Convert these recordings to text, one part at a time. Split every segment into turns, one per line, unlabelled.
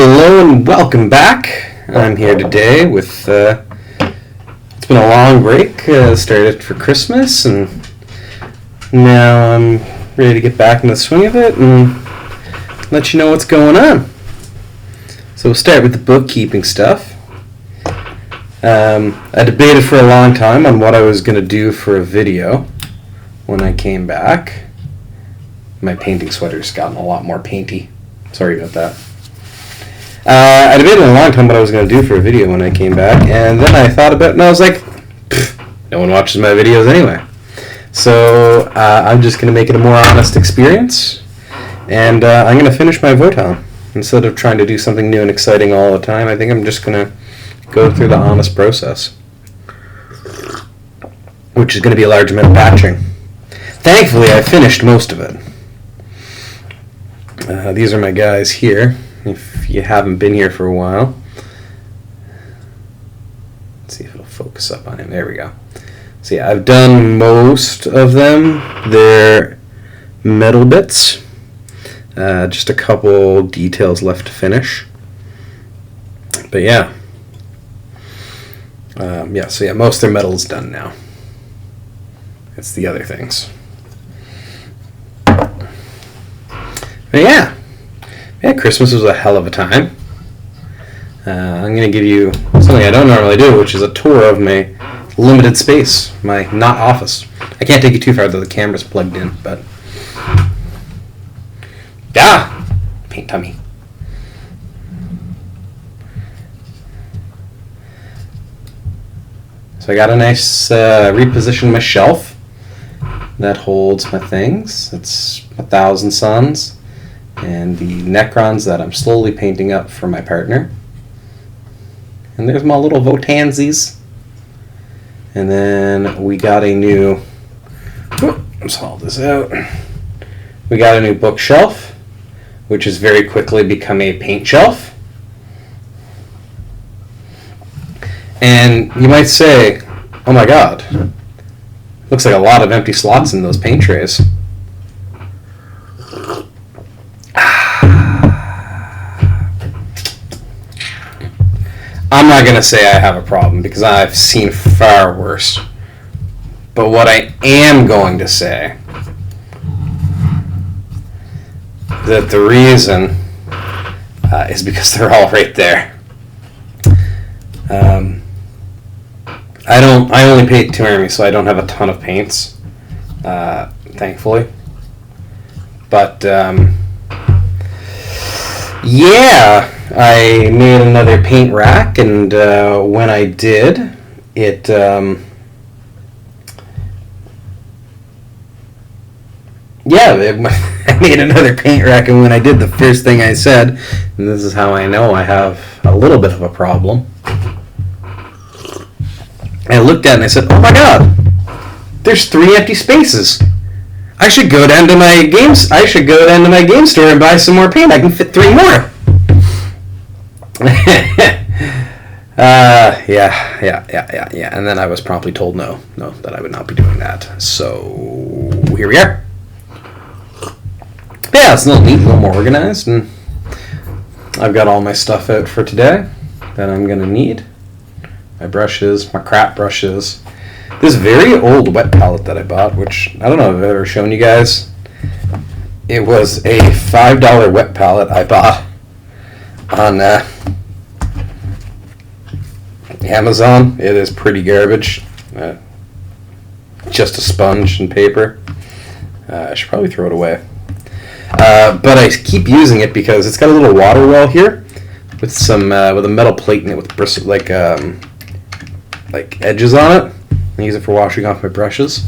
Hello and welcome back. I'm here today with, it's been a long break, started for Christmas, and now I'm ready to get back in the swing of it and let you know what's going on. So we'll start with the bookkeeping stuff. I debated for a long time on what I was going to do for a video when I came back. My painting sweater's gotten a lot more painty. Sorry about that. I debated a long time what I was going to do for a video when I came back, and then I thought about it, and I was like, no one watches my videos anyway. So I'm just going to make it a more honest experience, and I'm going to finish my Votann. Instead of trying to do something new and exciting all the time, I think I'm just going to go through the honest process, which is going to be a large amount of patching. Thankfully, I finished most of it. These are my guys here. If you haven't been here for a while, let's see if it'll focus up on him. There we go. So yeah, I've done most of them. They're metal bits. Just a couple details left to finish. But yeah. So most of their metal's done now. That's the other things. But yeah, Christmas was a hell of a time. I'm going to give you something I don't normally do, which is a tour of my limited space, my not office. I can't take you too far though, the camera's plugged in, but paint tummy. So I got a nice reposition my shelf that holds my things. It's 1,000 Suns and the Necrons that I'm slowly painting up for my partner. And there's my little Votannsies. And then we got a new, let's haul this out. We got a new bookshelf, which has very quickly become a paint shelf. And you might say, oh my god, looks like a lot of empty slots in those paint trays. I'm not going to say I have a problem because I've seen far worse. But what I am going to say that the reason is because they're all right there. I only paint 2 armies, so I don't have a ton of paints, thankfully. But yeah, I made another paint rack, and when I did, it I made another paint rack, and when I did, the first thing I said, and this is how I know I have a little bit of a problem, I looked at it and I said, oh my god, there's 3 empty spaces. I should go down to my game store and buy some more paint. I can fit 3 more. Yeah. And then I was promptly told no, that I would not be doing that. So here we are. Yeah, it's a little neat, a little more organized, and I've got all my stuff out for today that I'm gonna need. My brushes, my crap brushes. This very old wet palette that I bought, which I don't know if I've ever shown you guys. It was a $5 wet palette I bought on Amazon. It is pretty garbage. Just a sponge and paper. I should probably throw it away. But I keep using it because it's got a little water well here with some with a metal plate in it with bristles, like edges on it. I use it for washing off my brushes.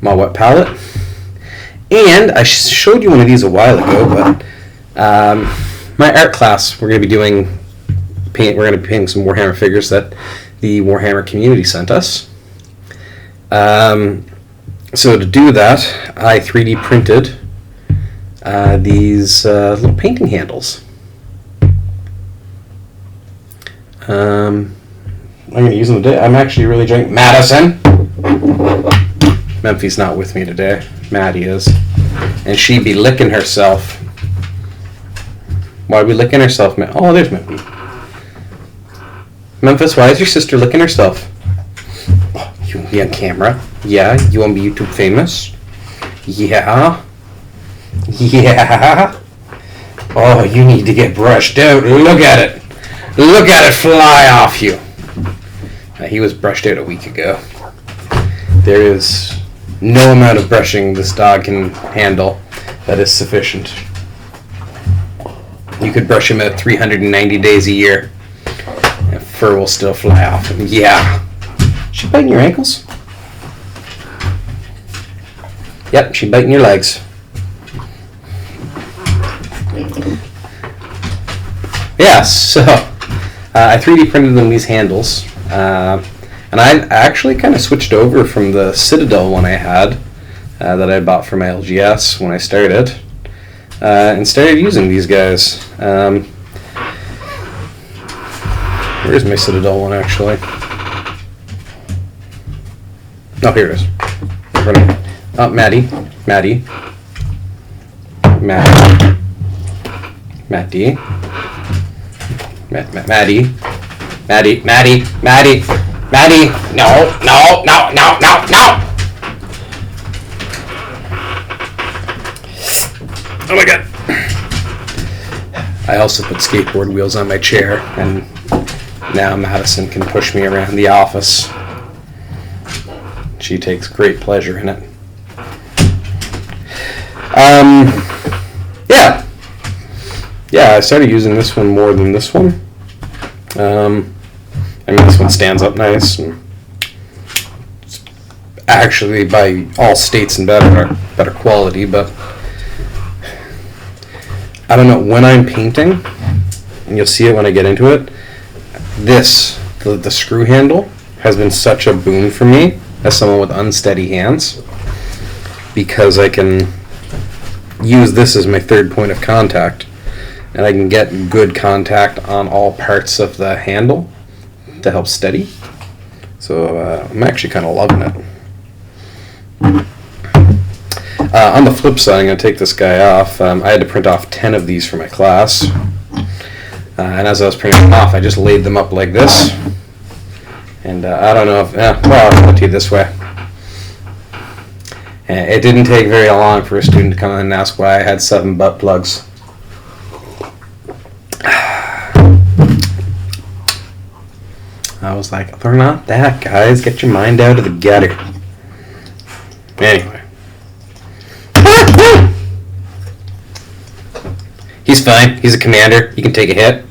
My wet palette. And I showed you one of these a while ago, but my art class, we're going to be painting some Warhammer figures that the Warhammer community sent us. So to do that, I 3D printed these little painting handles. I'm going to use them today. I'm actually really enjoying Madison. Memphi's not with me today. Maddie is. And she'd be licking herself Why are we licking ourselves? Oh, there's Memphis. Memphis, why is your sister licking herself? Oh, you want to be on camera? Yeah? You want to be YouTube famous? Yeah? Yeah? Oh, you need to get brushed out. Look at it. Look at it fly off you. He was brushed out a week ago. There is no amount of brushing this dog can handle that is sufficient. You could brush him at 390 days a year, and fur will still fly off him. Yeah. She biting your ankles? Yep, she biting your legs. Yeah, so I 3D printed them these handles, and I actually kind of switched over from the Citadel one I had that I bought for my LGS when I started, and started using these guys. Where's my Citadel one actually? Oh, here it is. Oh, Maddie. Maddie. Maddie. Maddie. Maddie. Maddie. Maddie. Maddie. Maddie. No, no, no, no, no, no. Oh my god. I also put skateboard wheels on my chair, and now Madison can push me around the office. She takes great pleasure in it. Yeah, I started using this one more than this one. I mean, this one stands up nice, and it's actually by all states and better quality, but I don't know, when I'm painting, and you'll see it when I get into it, the screw handle has been such a boon for me as someone with unsteady hands, because I can use this as my third point of contact, and I can get good contact on all parts of the handle to help steady. So I'm actually kind of loving it. On the flip side, I'm going to take this guy off. I had to print off 10 of these for my class. And as I was printing them off, I just laid them up like this. And I don't know if... well, I'll put it this way. It didn't take very long for a student to come in and ask why I had 7 butt plugs. I was like, they're not that, guys. Get your mind out of the gutter. Anyway. He's fine. He's a commander. He can take a hit.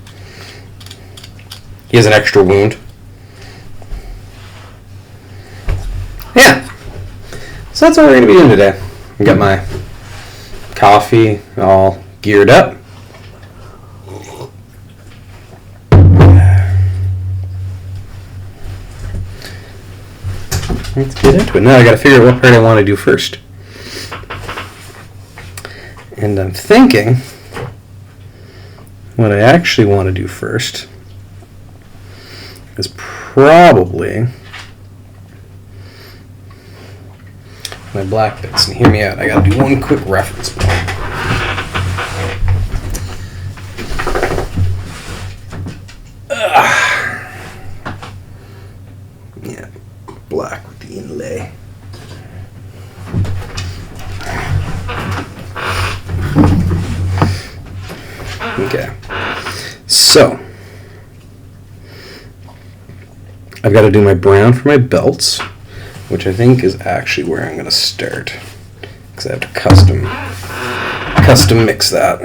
He has an extra wound. Yeah. So that's what we're going to be doing today. I got my coffee all geared up. Let's get into it. Now I got to figure out what part I want to do first. And I'm thinking what I actually want to do first is probably my black bits. And hear me out, I got to do one quick reference point. Yeah, black with the inlay. Okay, so I've got to do my brown for my belts, which I think is actually where I'm going to start, because I have to custom mix that.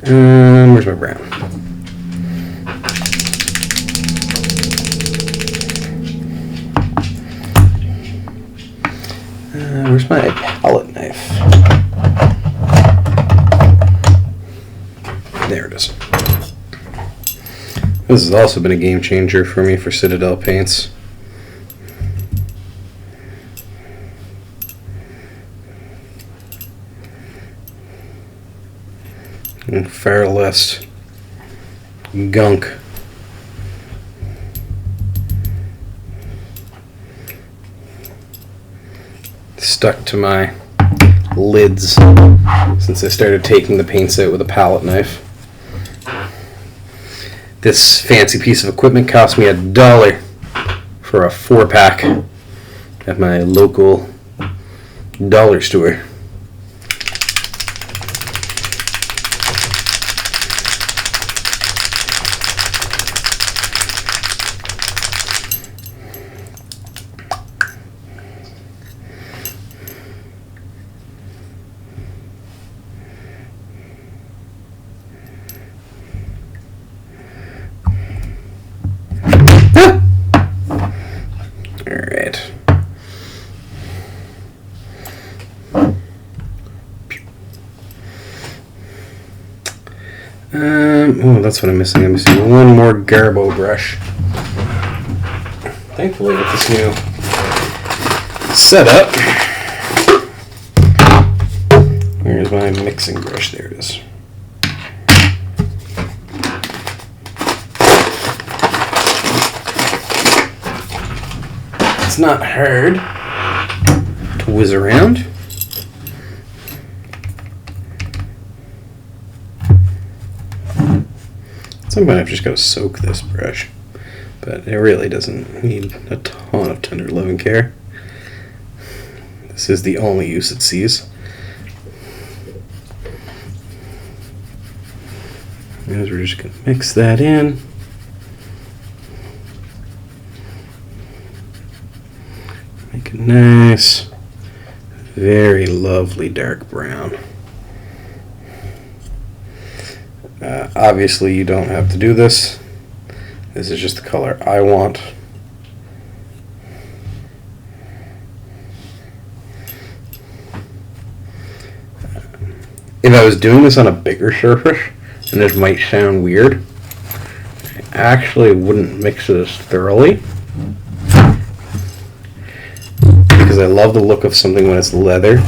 Where's my brown? Where's my palette knife? There it is. This has also been a game changer for me for Citadel paints. And far less gunk. Stuck to my lids since I started taking the paints out with a palette knife. This fancy piece of equipment cost me $1 for a 4-pack at my local dollar store. Alright. Oh, that's what I'm missing. I'm missing one more Garbo brush. Thankfully, with this new setup, where's my mixing brush? There it is. It's not hard to whiz around. At some point I've just got to soak this brush, but it really doesn't need a ton of tender loving care. This is the only use it sees. As we're just going to mix that in. Make a nice, very lovely dark brown. Obviously you don't have to do this. This is just the color I want. If I was doing this on a bigger surface, and this might sound weird, I actually wouldn't mix it as thoroughly, because I love the look of something when it's leather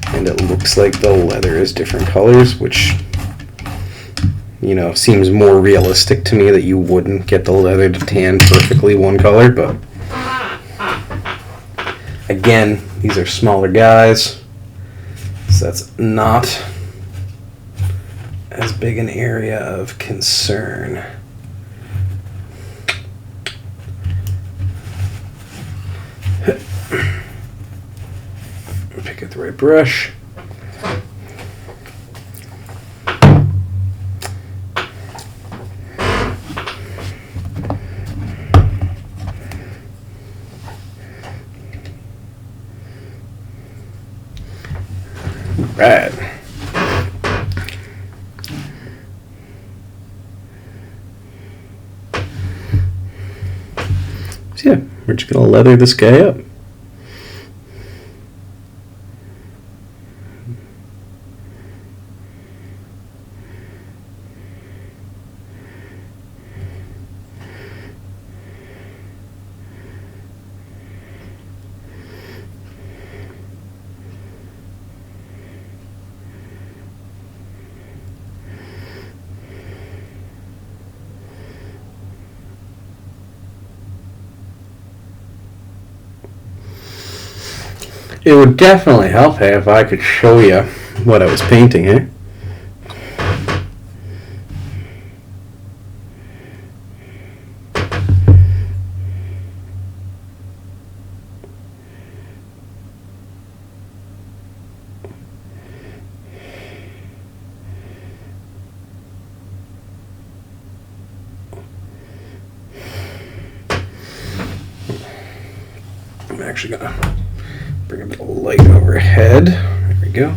and it looks like the leather is different colors, which, you know, seems more realistic to me that you wouldn't get the leather to tan perfectly one color. But again, these are smaller guys, so that's not as big an area of concern. Pick out the right brush. Right. So yeah, we're just gonna leather this guy up. It would definitely help, hey, if I could show you what I was painting here. I'm actually gonna bring a bit of light overhead. There we go.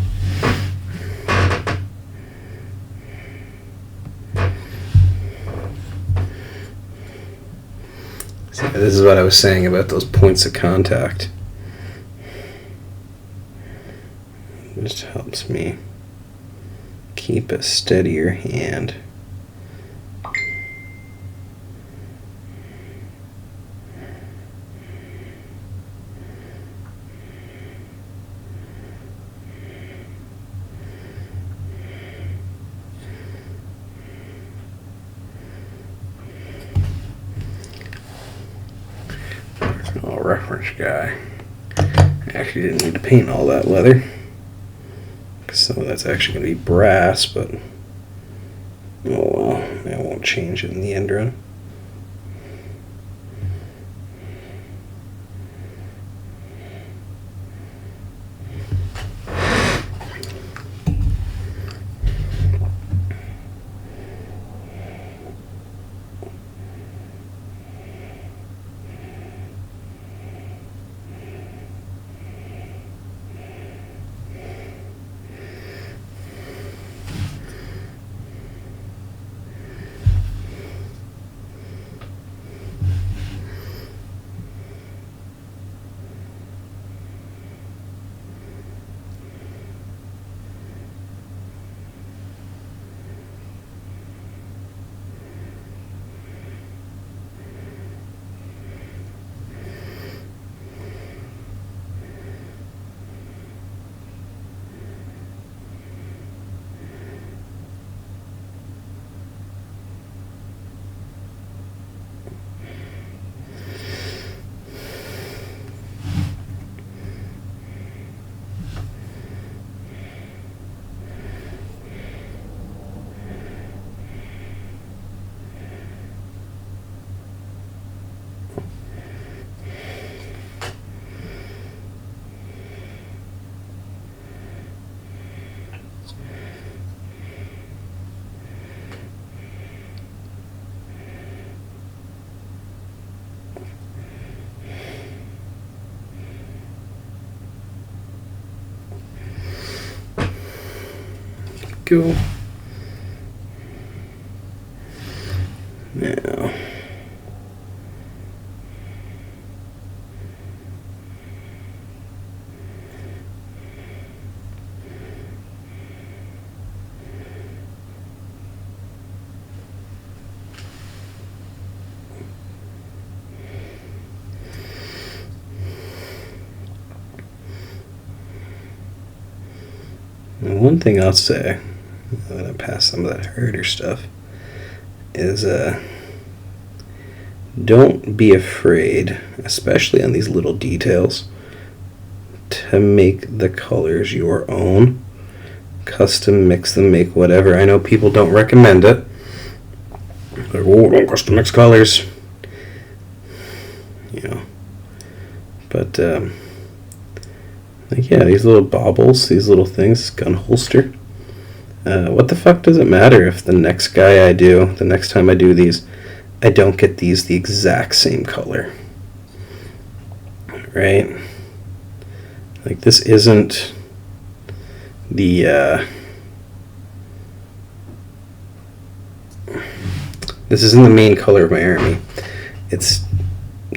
See, this is what I was saying about those points of contact. It just helps me keep a steadier hand. Reference guy. I actually didn't need to paint all that leather. Some of that's actually going to be brass, but oh well, I won't change it in the end run. Go. Now, one thing I'll say, I'm going to pass some of that harder stuff, is don't be afraid, especially on these little details, to make the colors your own. Custom mix them, make whatever. I know people don't recommend it. Like, oh, don't custom mix colors. You know. But, like, yeah, these little baubles, these little things, gun holster. What the fuck does it matter if the next time I do these, I don't get these the exact same color? Right? Like, this isn't the, this isn't the main color of my army. It's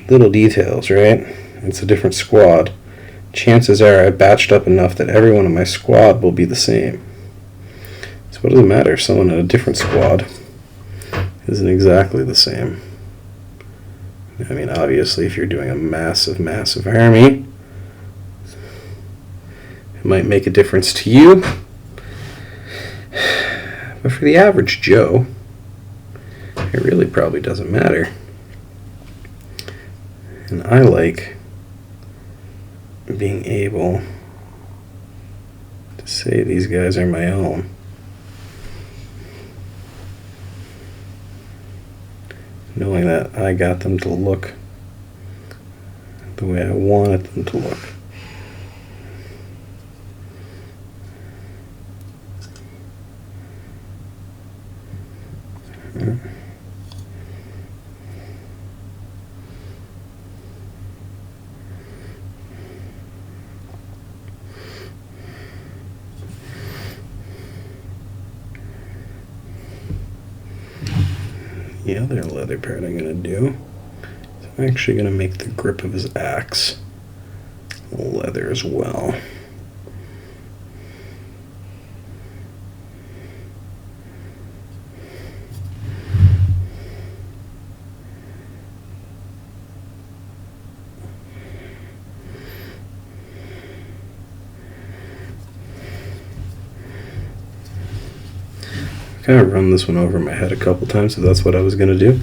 little details, right? It's a different squad. Chances are I batched up enough that everyone in my squad will be the same. So what does it matter if someone in a different squad isn't exactly the same? I mean, obviously, if you're doing a massive, massive army, it might make a difference to you. But for the average Joe, it really probably doesn't matter. And I like being able to say these guys are my own. Knowing that I got them to look the way I wanted them to look. The other leather part I'm going to do is I'm actually going to make the grip of his axe leather as well. Kind of run this one over my head a couple times, so that's what I was going to do.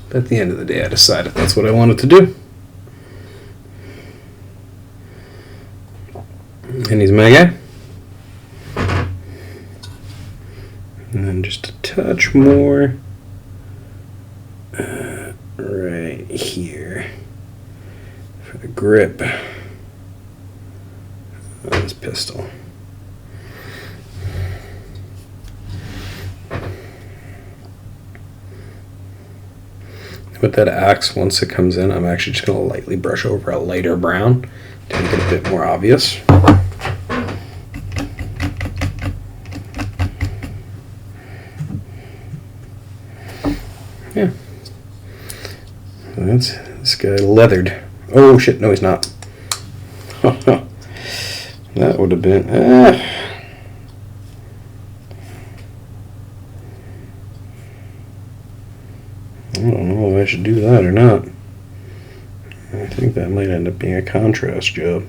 But at the end of the day, I decided that's what I wanted to do. And he's my guy. And then just a touch more right here for the grip on this pistol. With that axe, once it comes in, I'm actually just going to lightly brush over a lighter brown to make it a bit more obvious. Yeah. That's this guy leathered. Oh shit, no he's not. That would have been... I don't know if I should do that or not. I think that might end up being a contrast job.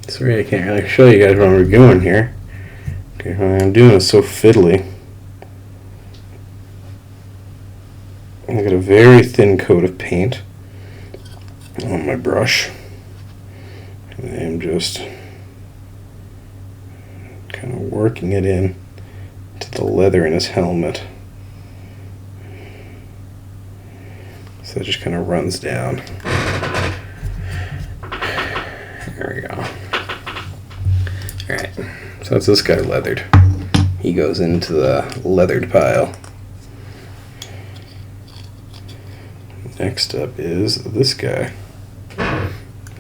Sorry, I can't really show you guys what we're doing here. Okay, what I'm doing is so fiddly. I got a very thin coat of paint on my brush. And I'm just kind of working it in to the leather in his helmet. So it just kind of runs down. There we go. Alright, so that's this guy leathered. He goes into the leathered pile. Next up is this guy.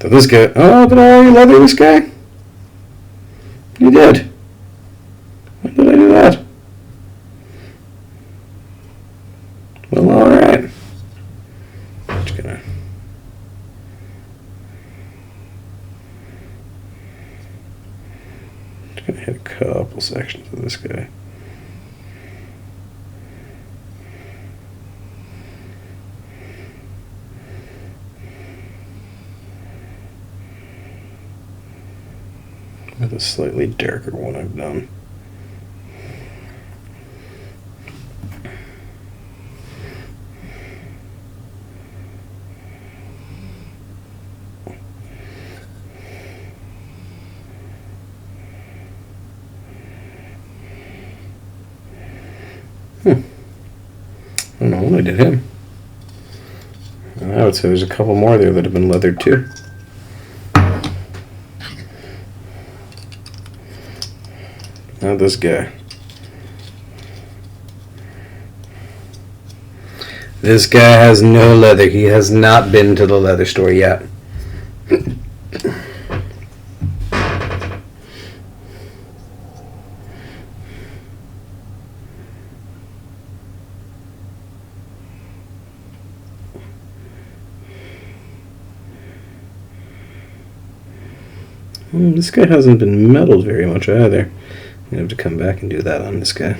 So this guy... Oh, did I already leather this guy? You did. When did I do that? Well, alright. Just gonna... Gonna hit a couple sections of this guy. With a slightly darker one I've done. I don't know when I did him. I would say there's a couple more there that have been leathered too. Now this guy. This guy has no leather. He has not been to the leather store yet. This guy hasn't been metaled very much either. I'm going to have to come back and do that on this guy.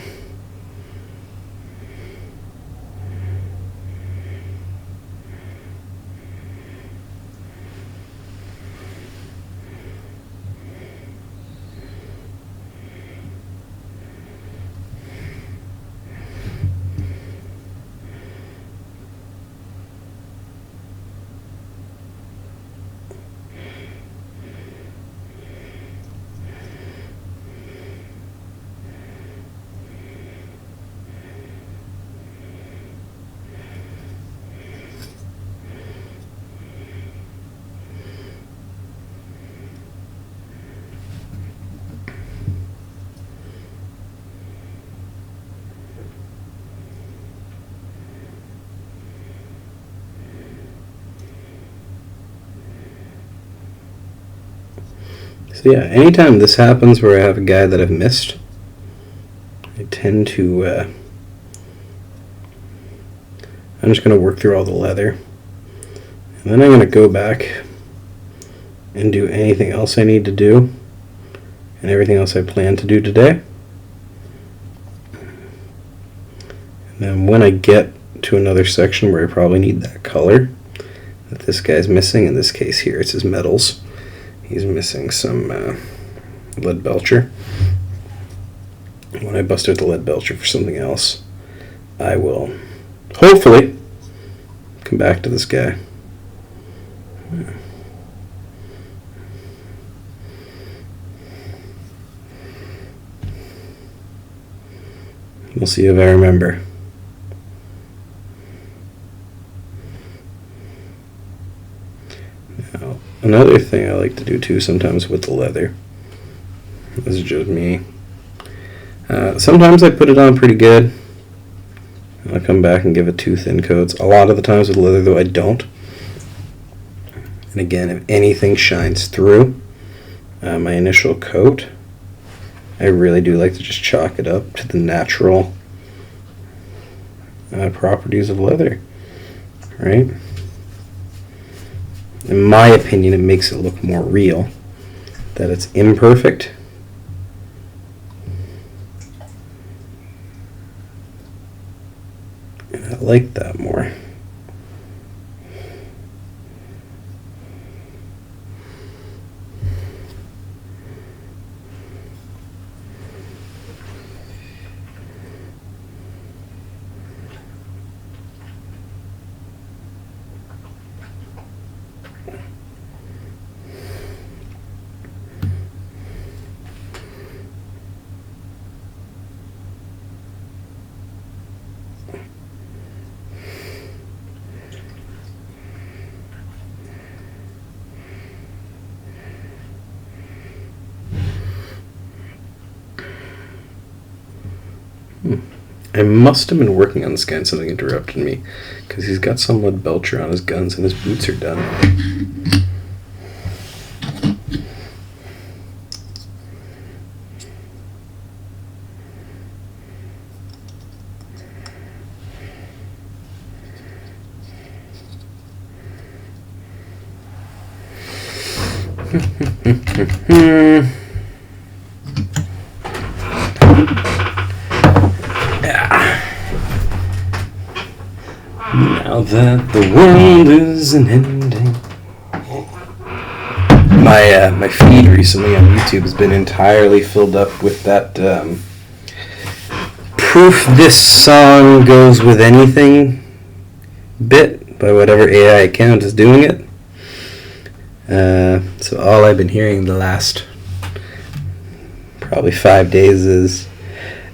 So yeah, anytime this happens where I have a guy that I've missed, I tend to I'm just going to work through all the leather. And then I'm going to go back and do anything else I need to do and everything else I plan to do today. And then when I get to another section where I probably need that color that this guy's missing, in this case here it's his metals. He's missing some lead belcher. When I bust out the lead belcher for something else, I will hopefully come back to this guy. We'll see if I remember. Now, another thing I like to do too sometimes with the leather, this is just me, sometimes I put it on pretty good. I'll come back and give it 2 thin coats. A lot of the times with leather though I don't. And again, if anything shines through my initial coat, I really do like to just chalk it up to the natural properties of leather, right? In my opinion, it makes it look more real, that it's imperfect. And I like that more. I must have been working on this guy and something interrupted me, because he's got some lead belcher on his guns and his boots are done. Now that the world is an ending. My feed recently on YouTube has been entirely filled up with that proof this song goes with anything bit by whatever AI account is doing it. So all I've been hearing the last probably 5 days is,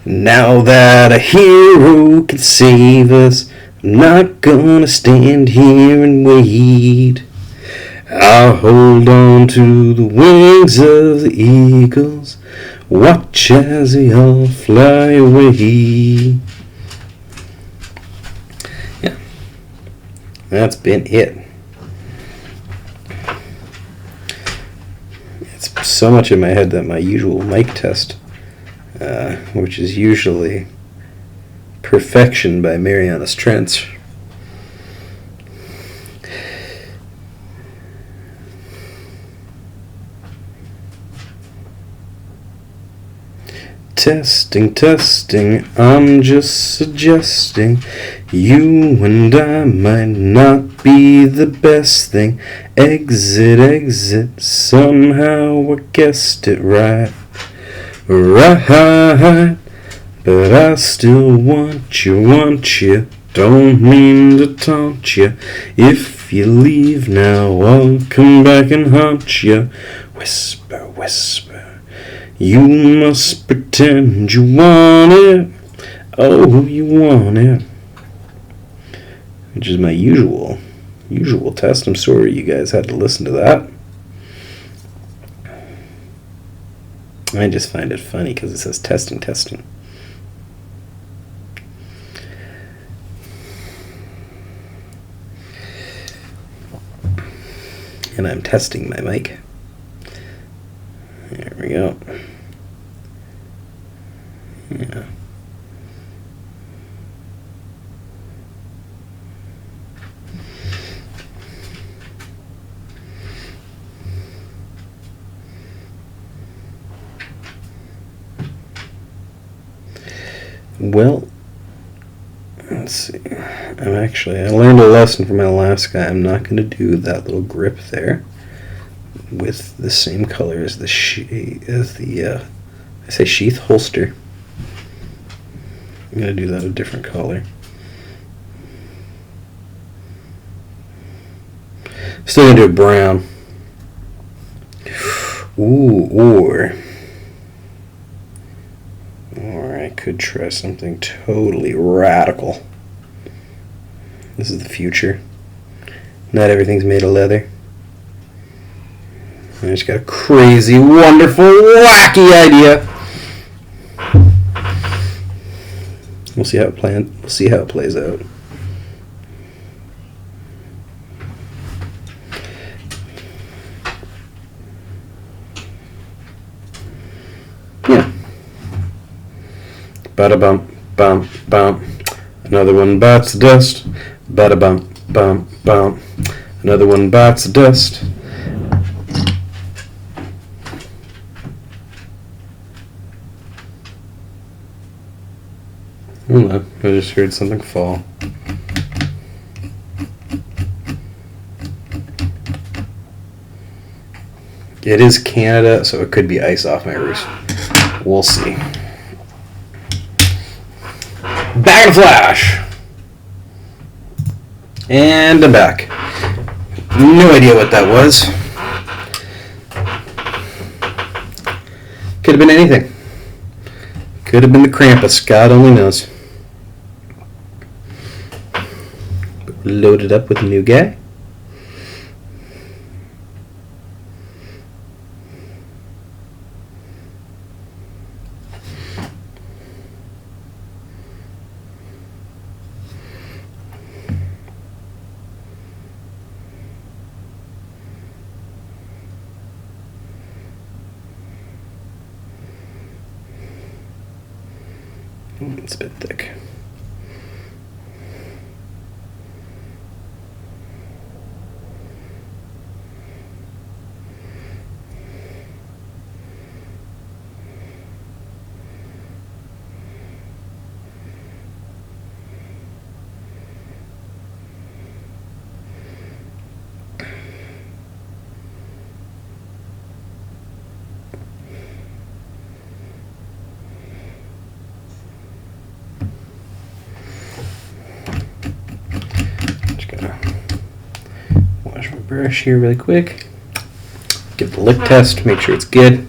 now that a hero can save us, I'm not gonna stand here and wait. I'll hold on to the wings of the eagles, watch as they all fly away. Yeah, that's been it. It's so much in my head that my usual mic test, which is usually Perfection by Marianas Trench, testing, testing, I'm just suggesting you and I might not be the best thing. Exit, exit, somehow I guessed it right. Right, but I still want you, don't mean to taunt you. If you leave now, I'll come back and haunt you. Whisper, whisper, you must pretend you want it. Oh, you want it. Which is my usual test. I'm sorry you guys had to listen to that. I just find it funny because it says testing, testing. And I'm testing my mic. There we go. Yeah. Well, let's see. I learned a lesson from my last guy. I'm not going to do that little grip there with the same color as the sheath holster. I'm going to do that a different color. Still going to do a brown. Or I could try something totally radical. This is the future. Not everything's made of leather. I just got a crazy, wonderful, wacky idea. We'll see how it plays out. Yeah. Bada bump, bump, bump. Another one bites the dust. Bada bump, bump, bump. Another one bites the dust. Hold on, I just heard something fall. It is Canada, so it could be ice off my roof. We'll see. Back in a flash! And I'm back. No idea what that was. Could have been anything. Could have been the Krampus. God only knows. Loaded up with a new guy. It's a bit thick. Brush here really quick. Give the lick test, make sure it's good.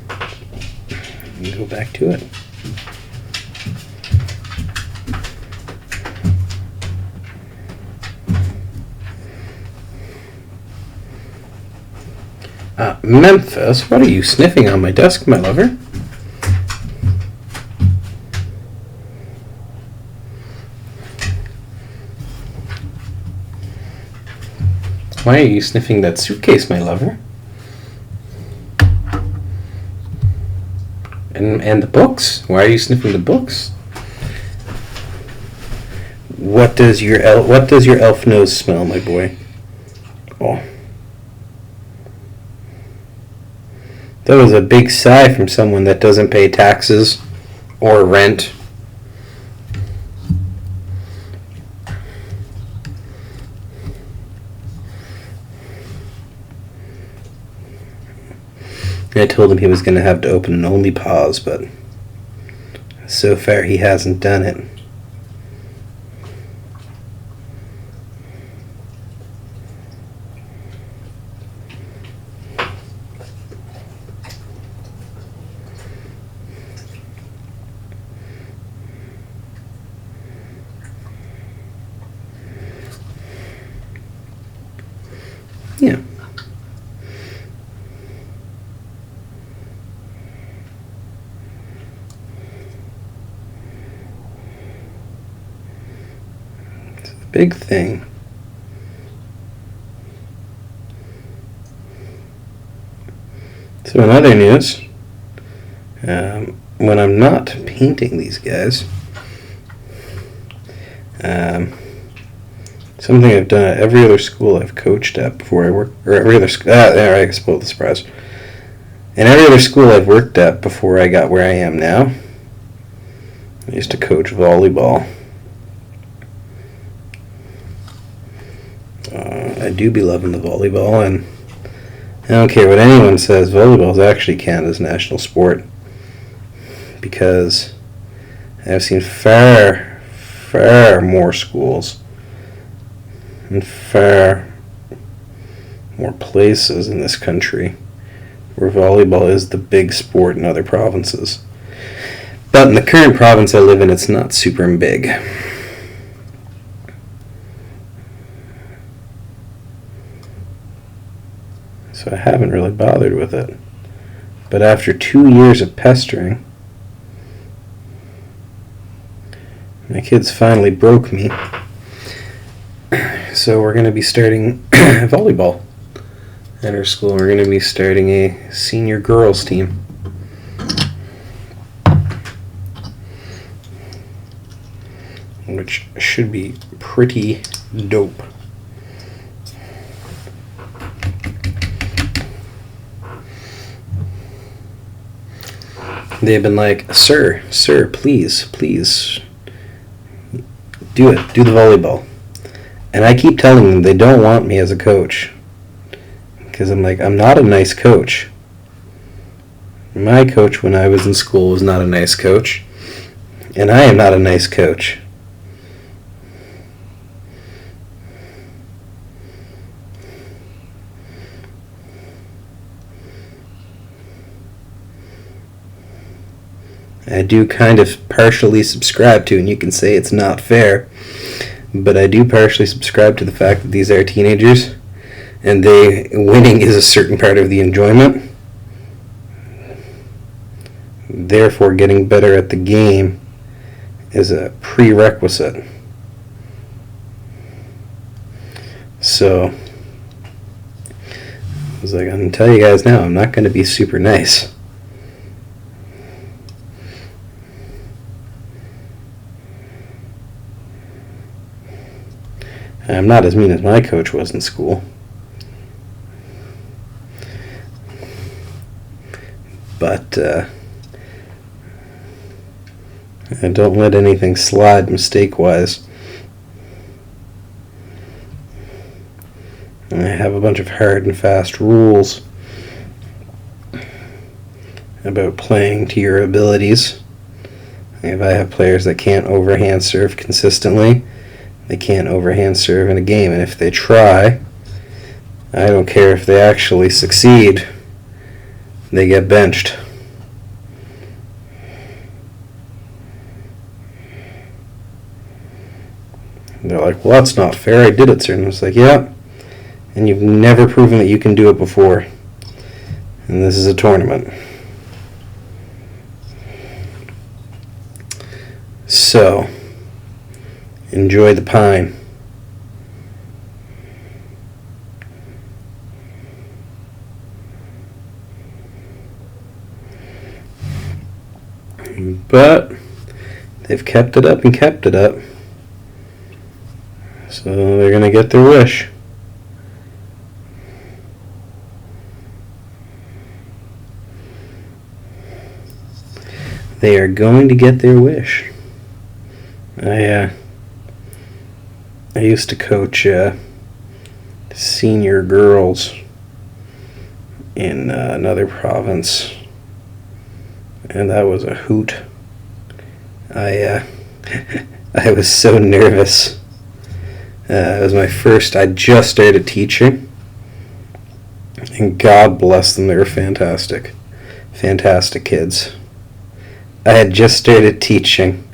And go back to it. Memphis, what are you sniffing on my desk, my lover? Why are you sniffing that suitcase, my lover? And the books? Why are you sniffing the books? What does your elf nose smell, my boy? Oh. That was a big sigh from someone that doesn't pay taxes or rent. I told him he was going to have to open an only pause, but so far he hasn't done it. Yeah. Big thing. So in other news, when I'm not painting these guys, something I've done at every other school I've coached at before I work, or every other school, I spoiled the surprise, And every other school I've worked at before I got where I am now, I used to coach volleyball. I do be loving the volleyball, and I don't care what anyone says, volleyball is actually Canada's national sport, because I've seen far, far more schools and far more places in this country where volleyball is the big sport in other provinces. But in the current province I live in, it's not super big. So I haven't really bothered with it. But after 2 years of pestering, my kids finally broke me. So we're going to be starting volleyball at our school. We're going to be starting a senior girls team. Which should be pretty dope. They've been like, sir, please, do it, do the volleyball. And I keep telling them they don't want me as a coach. Because I'm like, I'm not a nice coach. My coach when I was in school was not a nice coach. And I am not a nice coach. I do kind of partially subscribe to, and you can say it's not fair, but I do partially subscribe to the fact that these are teenagers, and winning is a certain part of the enjoyment. Therefore, getting better at the game is a prerequisite. So, I was like, I'm going to tell you guys now, I'm not going to be super nice. I'm not as mean as my coach was in school. But I don't let anything slide mistake-wise. I have a bunch of hard and fast rules about playing to your abilities. If I have players that can't overhand serve consistently, they can't overhand serve in a game, and if they try, I don't care if they actually succeed, they get benched. And they're like, well, that's not fair, I did it, sir. And I was like, yeah, and you've never proven that you can do it before, and this is a tournament. So, enjoy the pine. But they've kept it up and kept it up. So they're going to get their wish. They are going to get their wish. I used to coach senior girls in another province, and that was a hoot. I was so nervous. It was my first. I just started teaching, and God bless them, they were fantastic kids. I had just started teaching,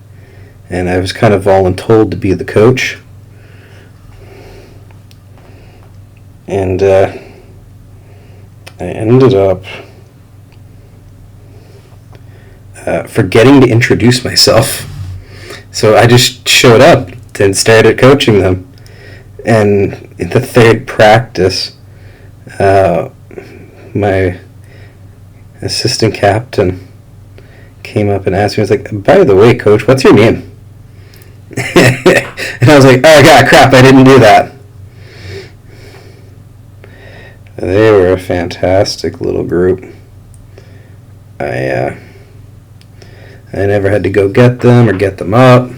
and I was kind of voluntold to be the coach. And I ended up forgetting to introduce myself. So I just showed up and started coaching them. And in the third practice, my assistant captain came up and asked me, I was like, by the way, coach, what's your name? And I was like, oh god, crap, I didn't do that. They were a fantastic little group. I never had to go get them or get them up.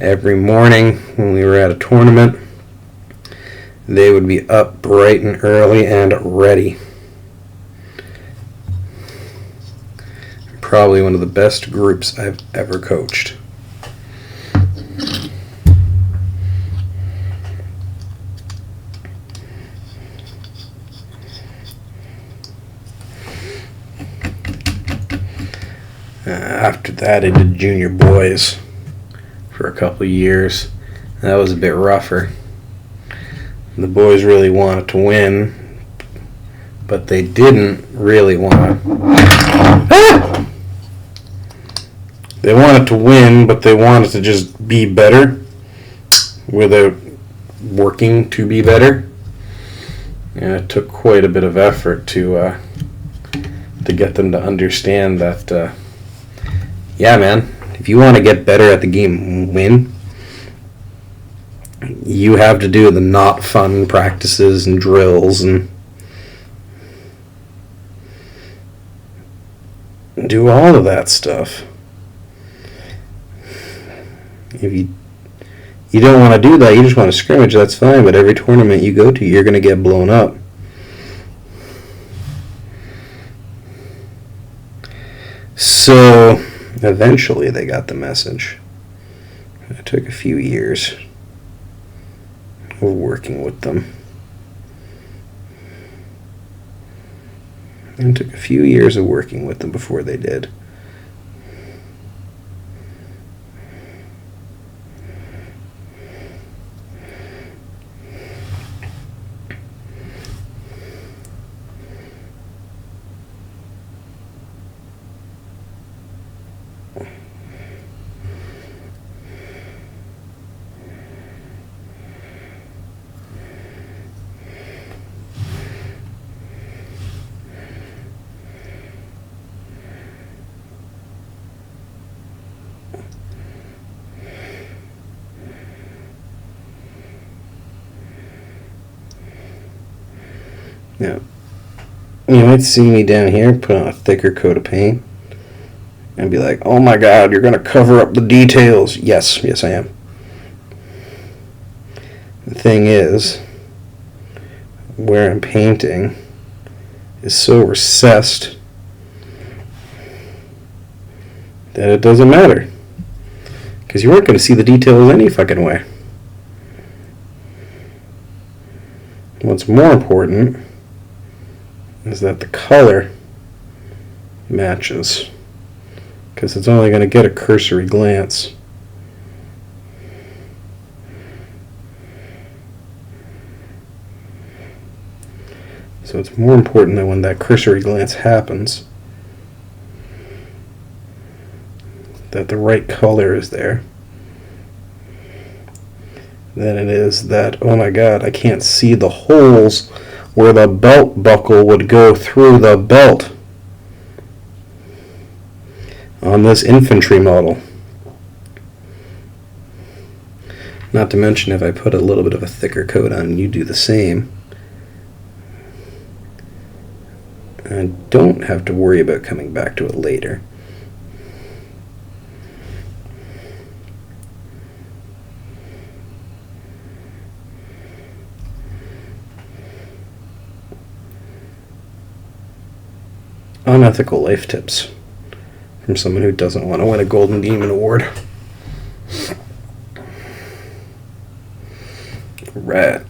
Every morning when we were at a tournament, they would be up bright and early and ready. Probably one of the best groups I've ever coached. After that, I did junior boys for a couple of years. That was a bit rougher. The boys really wanted to win, but they didn't really want to. They wanted to win, but they wanted to just be better without working to be better. And it took quite a bit of effort to get them to understand that, yeah, man, if you want to get better at the game and win, you have to do the not fun practices and drills and do all of that stuff. If you don't want to do that, you just want to scrimmage, that's fine, but every tournament you go to, you're going to get blown up. So eventually they got the message. It took a few years of working with them. It took a few years of working with them before they did. Now, you might see me down here put on a thicker coat of paint and be like, oh my God, you're going to cover up the details. Yes, I am. The thing is, where I'm painting is so recessed that it doesn't matter. Because you aren't going to see the details any fucking way. What's more important is that the color matches, because it's only going to get a cursory glance. So it's more important that when that cursory glance happens, that the right color is there, than it is that, oh my God, I can't see the holes where the belt buckle would go through the belt on this infantry model. Not to mention, if I put a little bit of a thicker coat on and you do the same, I don't have to worry about coming back to it later. Unethical life tips from someone who doesn't want to win a Golden Demon Award. Right.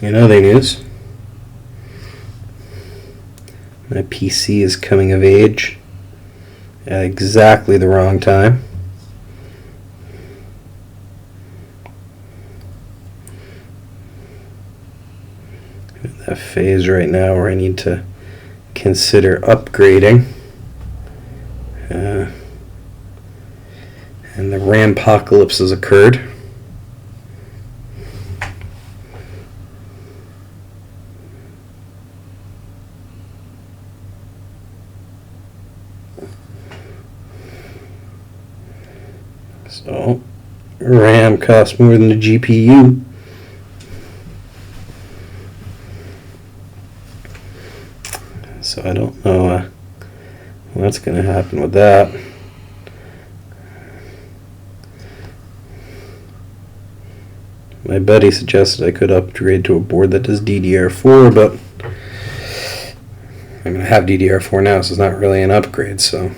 In other news, my PC is coming of age at exactly the wrong time. I'm in that phase right now where I need to consider upgrading. And the Rampocalypse has occurred. So, RAM costs more than the GPU. So I don't know what's going to happen with that. My buddy suggested I could upgrade to a board that does DDR4, but I'm going to have DDR4 now, so it's not really an upgrade, so.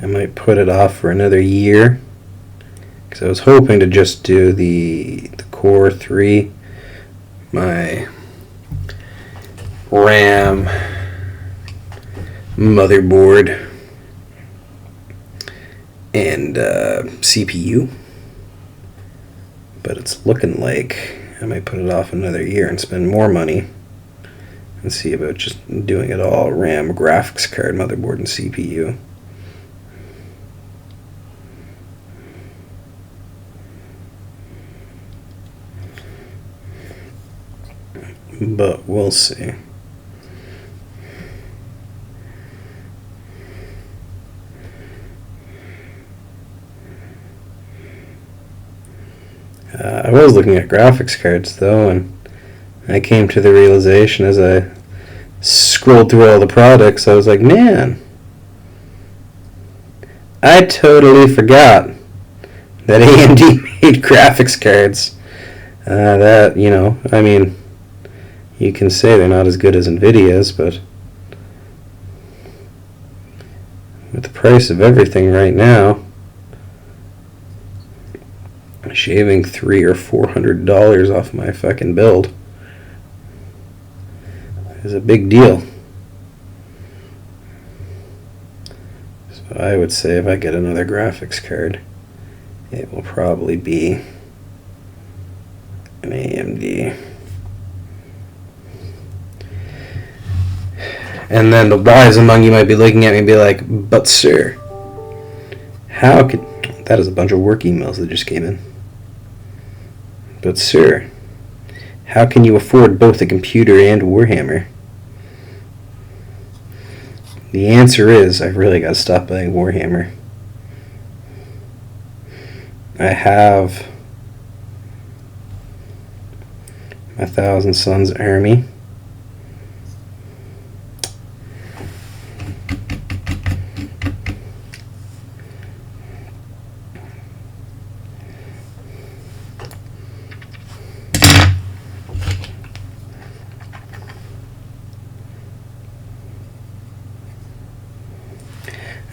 I might put it off for another year, because I was hoping to just do the Core 3, my RAM, motherboard, and CPU, but it's looking like I might put it off another year and spend more money and see about just doing it all RAM, graphics card, motherboard, and CPU. But we'll see. I was looking at graphics cards though, and I came to the realization as I scrolled through all the products, I was like, man, I totally forgot that AMD made graphics cards. That, you know, I mean, you can say they're not as good as NVIDIA's, but with the price of everything right now, shaving $300 or $400 off my fucking build is a big deal. So I would say if I get another graphics card, it will probably be an AMD. And then the wise among you might be looking at me and be like, but sir, how could... That is a bunch of work emails that just came in. But sir, how can you afford both a computer and Warhammer? The answer is, I've really got to stop buying Warhammer. I have my Thousand Sons army.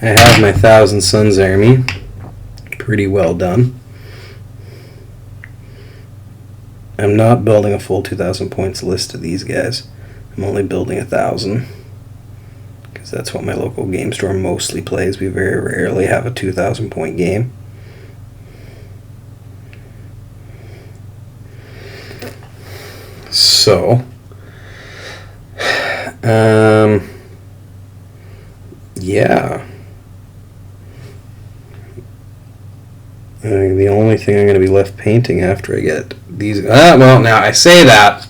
I have my Thousand Sons army. Pretty well done. I'm not building a full 2,000 points list of these guys. I'm only building 1,000. Because that's what my local game store mostly plays. We very rarely have a 2,000 point game. So, yeah. The only thing I'm going to be left painting after I get these... well, now, I say that.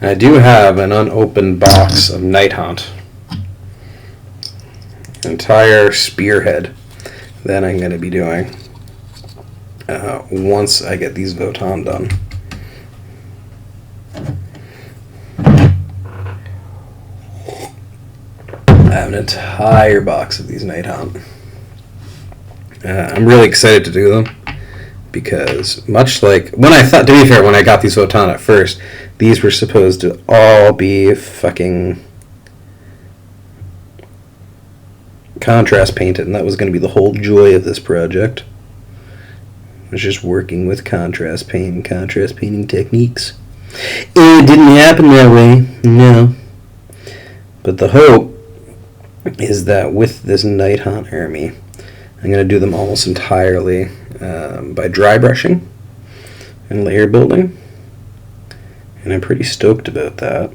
I do have an unopened box of Nighthaunt. Entire spearhead that I'm going to be doing once I get these Votann done. I have an entire box of these Nighthaunt. I'm really excited to do them because much like when I thought, to be fair, when I got these Votann at first, these were supposed to all be fucking contrast paint it, and that was going to be the whole joy of this project. I was just working with contrast paint and contrast painting techniques. It didn't happen that way, no. But the hope is that with this Nighthaunt army, I'm going to do them almost entirely by dry brushing and layer building. And I'm pretty stoked about that.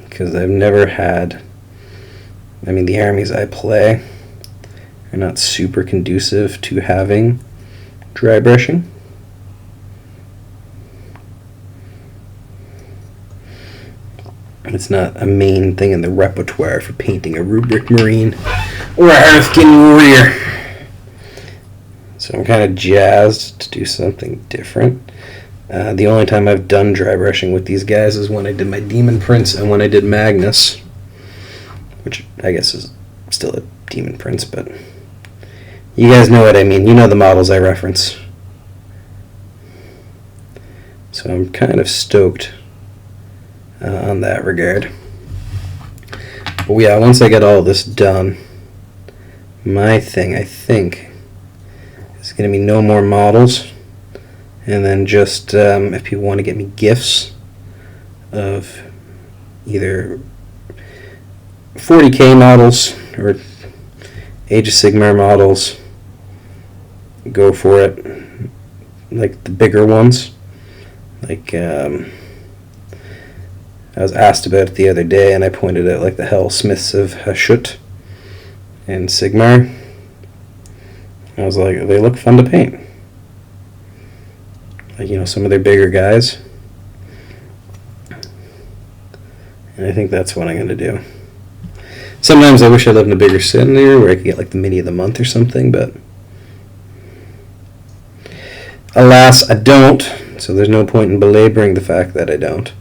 Because I've never had... I mean, the armies I play are not super conducive to having dry brushing. It's not a main thing in the repertoire for painting a Rubric Marine or a Hearthkyn Warrior. So I'm kind of jazzed to do something different. The only time I've done dry brushing with these guys is when I did my Demon Prince and when I did Magnus, which I guess is still a Demon Prince, but you guys know what I mean. You know the models I reference. So I'm kind of stoked on that regard. But yeah, once I get all this done, my thing, I think, is going to be no more models, and then just if people want to get me gifts of either 40K models or Age of Sigmar models, go for it. Like the bigger ones. Like, I was asked about it the other day, and I pointed out like the Hellsmiths of Hashut and Sigmar. I was like, they look fun to paint. Like, you know, some of their bigger guys. And I think that's what I'm going to do. Sometimes I wish I lived in a bigger city where I could get like the mini of the month or something, but alas, I don't. So there's no point in belaboring the fact that I don't.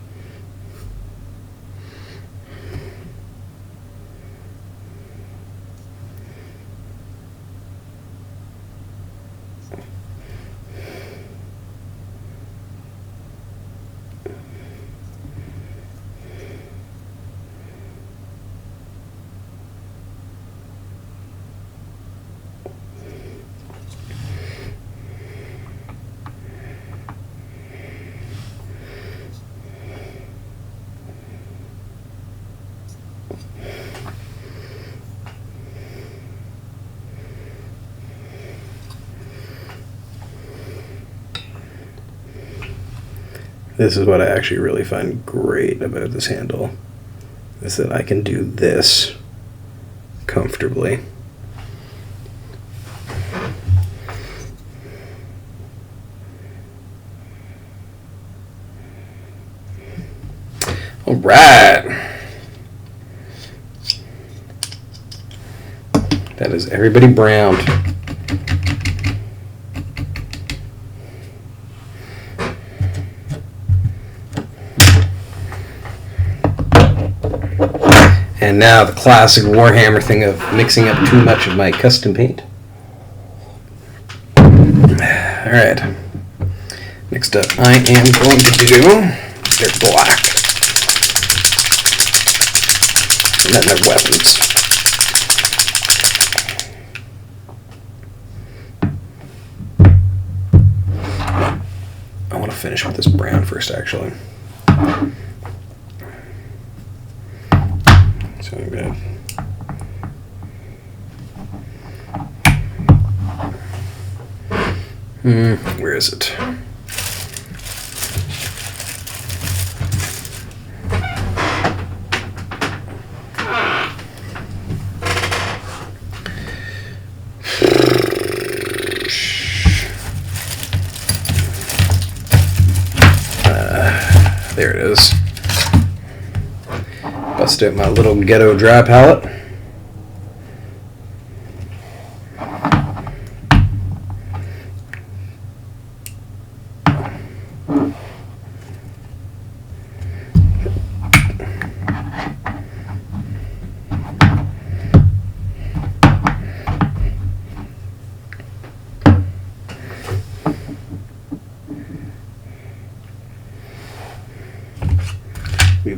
This is what I actually really find great about this handle, is that I can do this comfortably. All right. That is everybody browned. And now the classic Warhammer thing of mixing up too much of my custom paint. Alright. Next up, I am going to do their black. And then their weapons. I want to finish with this brown first, actually. So good. Where is it? There it is. Bust out my little ghetto dry palette.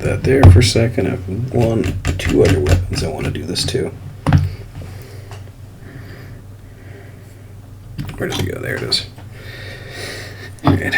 that there for a second. I have two other weapons I want to do this to. Where does it go? There it is. All right.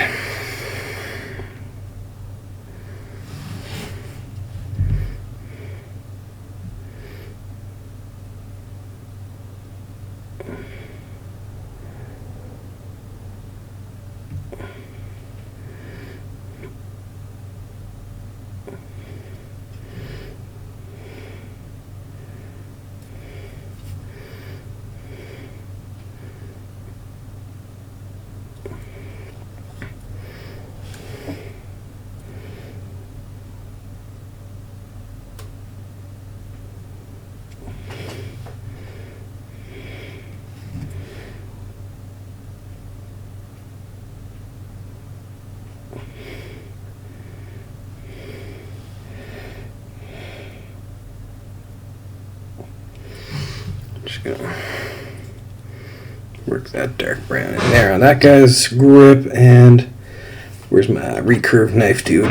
Just gonna work that dark brown in there on that guy's grip. And where's my recurve knife, dude?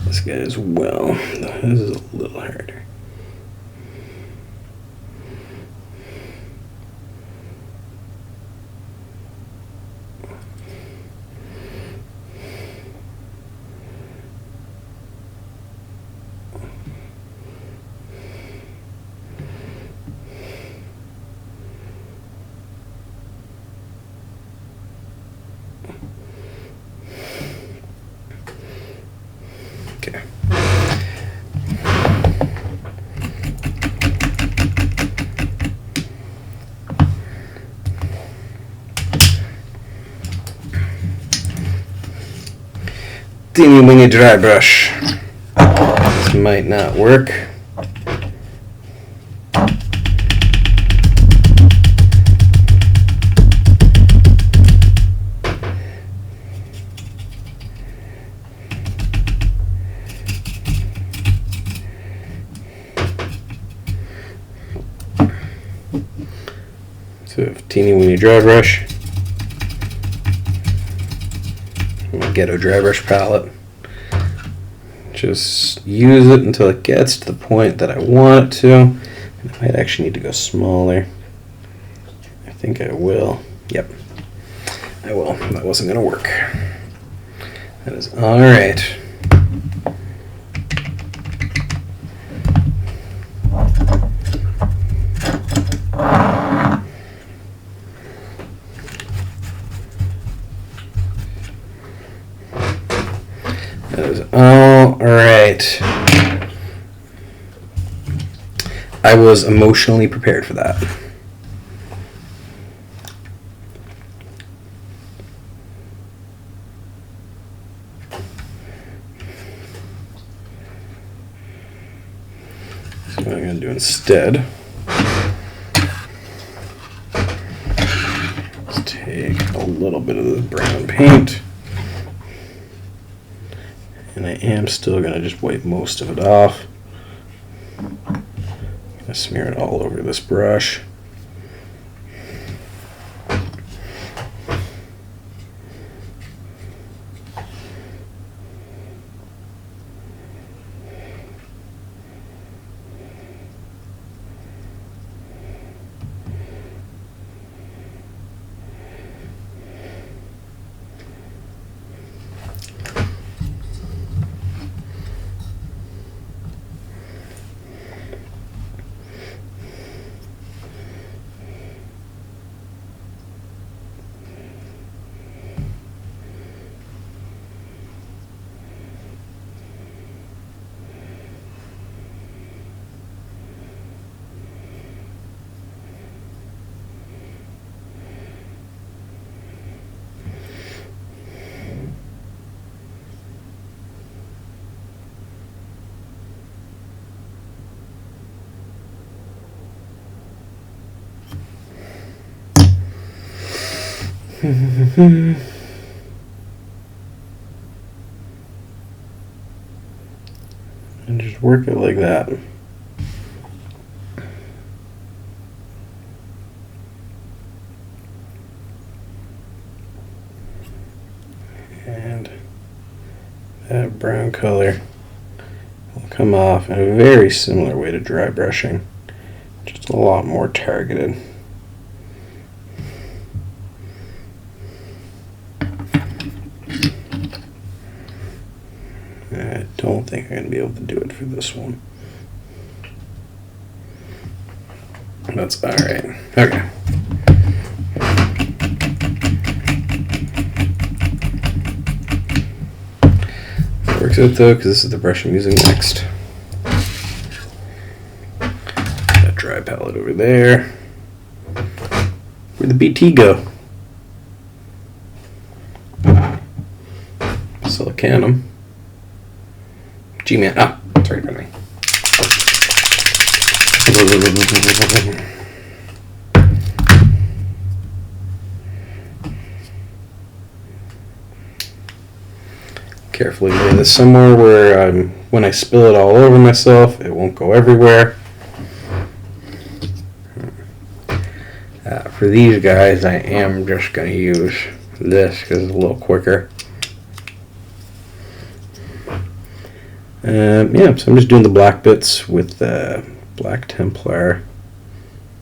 This guy as well. This is a little harder. Okay. Teeny weeny dry brush. This might not work. So teeny weeny dry brush. My ghetto dry brush palette. Just use it until it gets to the point that I want it to. And I might actually need to go smaller. I think I will. Yep, I will. That wasn't going to work. That is all right. That is all right. I was emotionally prepared for that. So what I'm going to do instead is take a little bit of the brown paint. And I am still going to just wipe most of it off. I'm going to smear it all over this brush. And just work it like that. and that brown color will come off in a very similar way to dry brushing, just a lot more targeted. I don't think I'm going to be able to do it for this one. That's alright. Okay. That works out though, because this is the brush I'm using next. That dry palette over there. Where'd the BT go? Silicanum. G-Man. Ah, sorry, pardon me. Carefully lay this somewhere where when I spill it all over myself, it won't go everywhere. For these guys, I am just going to use this because it's a little quicker. Yeah, so I'm just doing the black bits with Black Templar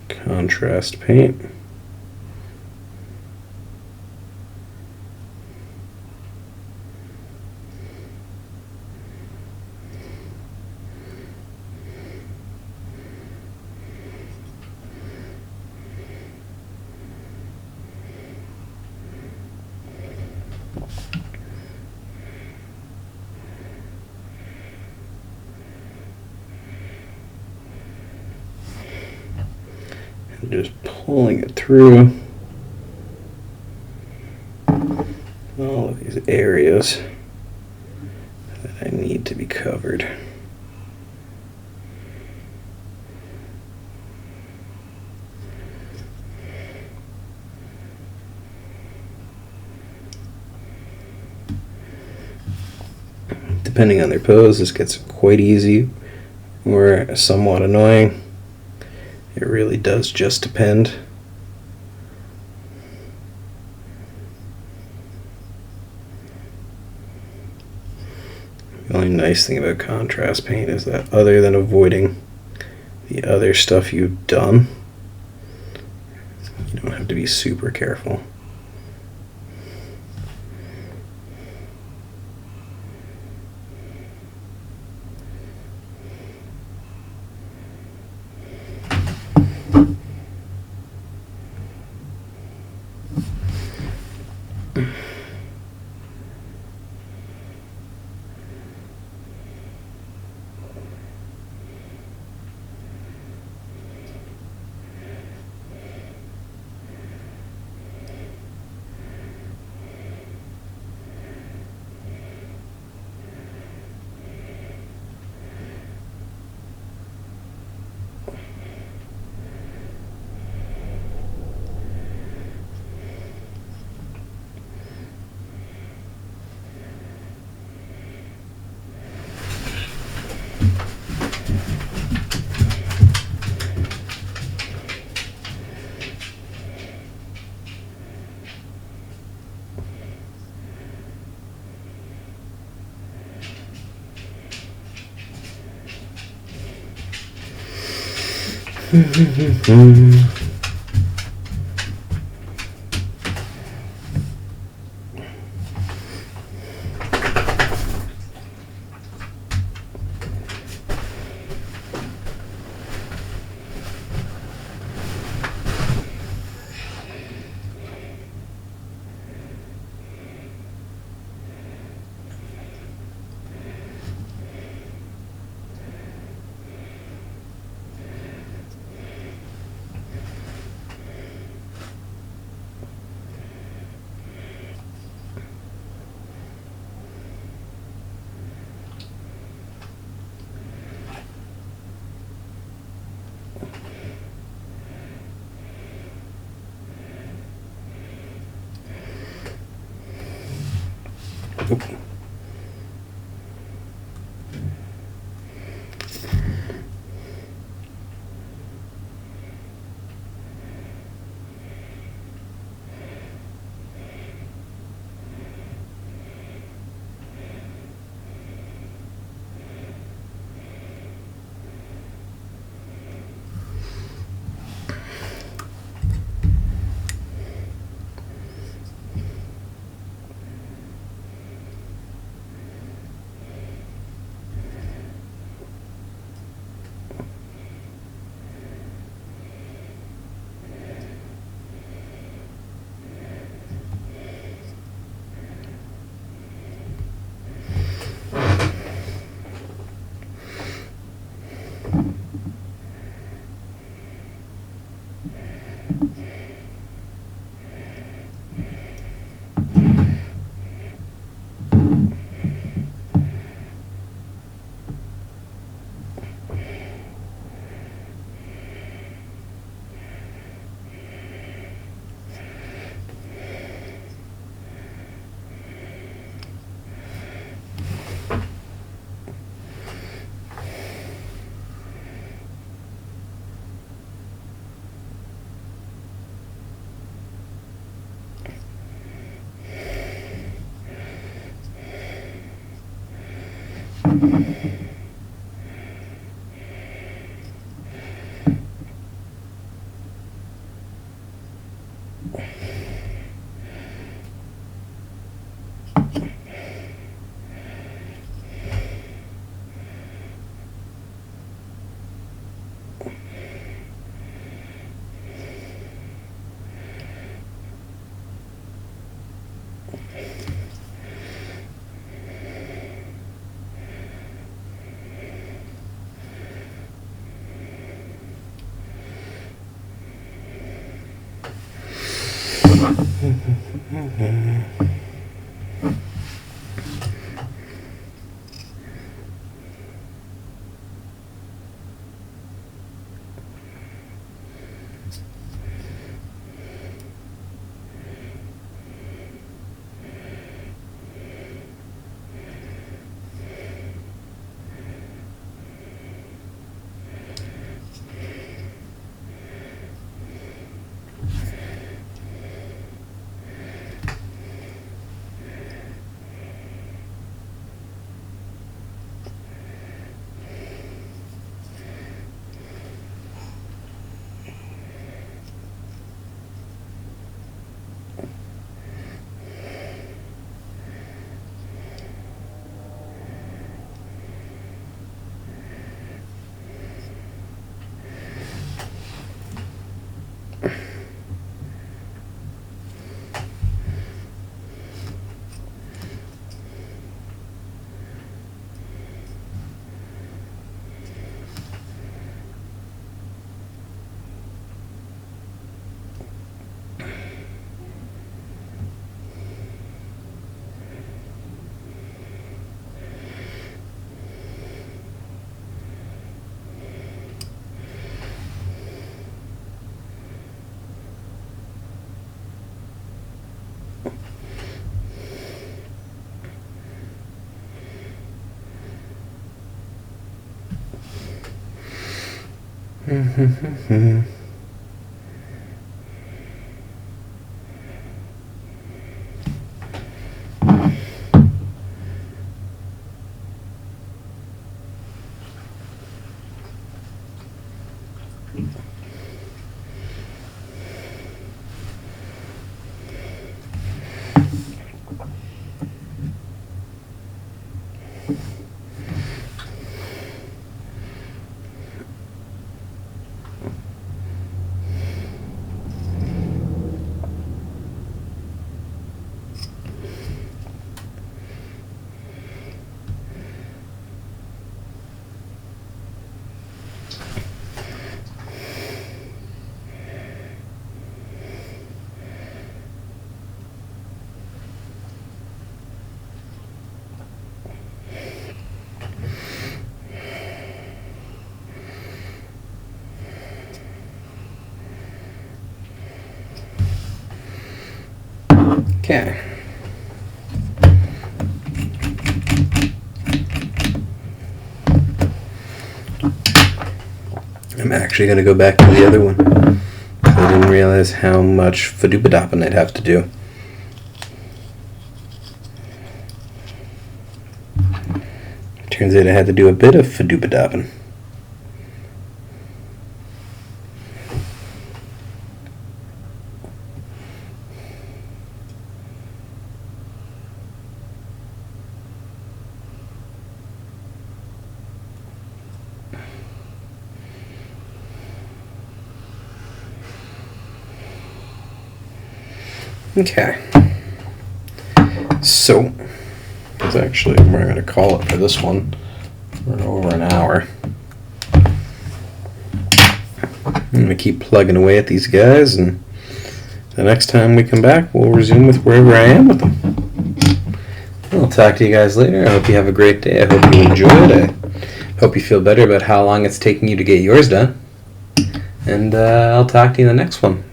contrast paint. Just pulling it through all of these areas that I need to be covered. Depending on their pose, this gets quite easy or somewhat annoying. It really does just depend. The only nice thing about contrast paint is that other than avoiding the other stuff you've done, you don't have to be super careful. Okay. I'm actually going to go back to the other one. I didn't realize how much fadoobadopping I'd have to do. Turns out I had to do a bit of fadoobadopping. Okay, so that's actually we're going to call it for this one. We're over an hour. I'm going to keep plugging away at these guys, and the next time we come back, we'll resume with wherever I am with them. I'll talk to you guys later. I hope you have a great day. I hope you enjoyed it. I hope you feel better about how long it's taking you to get yours done. And I'll talk to you in the next one.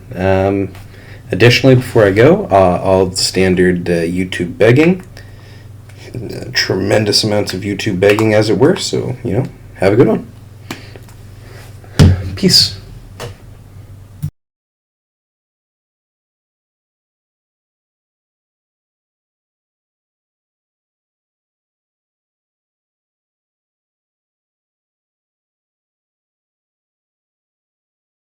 Additionally, before I go, all the standard YouTube begging. Tremendous amounts of YouTube begging, as it were. So, have a good one. Peace.